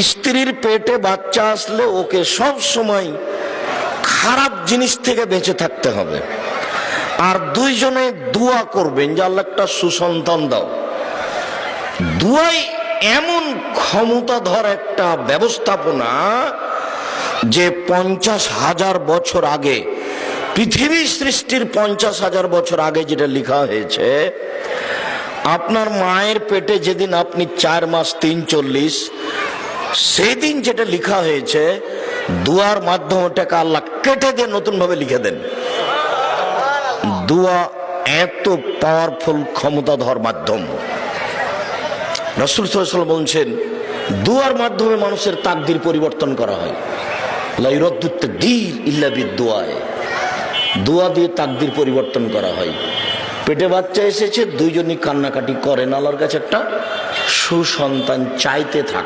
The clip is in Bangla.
স্ত্রীর পেটে বাচ্চা আসলে ওকে সব সময় খারাপ জিনিস থেকে বেঁচে থাকতে হবে। আর দুইজনে দোয়া করবেন যে আল্লাহ একটা সুসন্তান দাও। দোয়াই এমন ক্ষমতাধর একটা ব্যবস্থাপনা যে 50,000 বছর আগে, পৃথিবী সৃষ্টির 50,000 বছর আগে যেটা লেখা হয়েছে, আপনার মায়ের পেটে যেদিন আপনি 4 মাস 340, সেদিন যেটা লেখা হয়েছে দোয়ার মাধ্যমে ওটাকে আল্লাহ কেটে দিয়ে নতুন ভাবে লিখে দেন। দোয়া এত পাওয়ারফুল ক্ষমতাধর মাধ্যম। রাসূল সাল্লাল্লাহু আলাইহি ওয়াসাল্লাম বলছেন দোয়ার মাধ্যমে মানুষের তাকদীর পরিবর্তন করা হয়। লা ইউরাদ্দু তাকদীর ইল্লা বিদ-দুআ। দোয়া দিয়ে তাকদীর পরিবর্তন করা হয়। পেটে বাচ্চা এসেছে, দুইজনই কান্নাকাটি করেন, আল্লাহর কাছে একটা সুসন্তান চাইতে থাকে।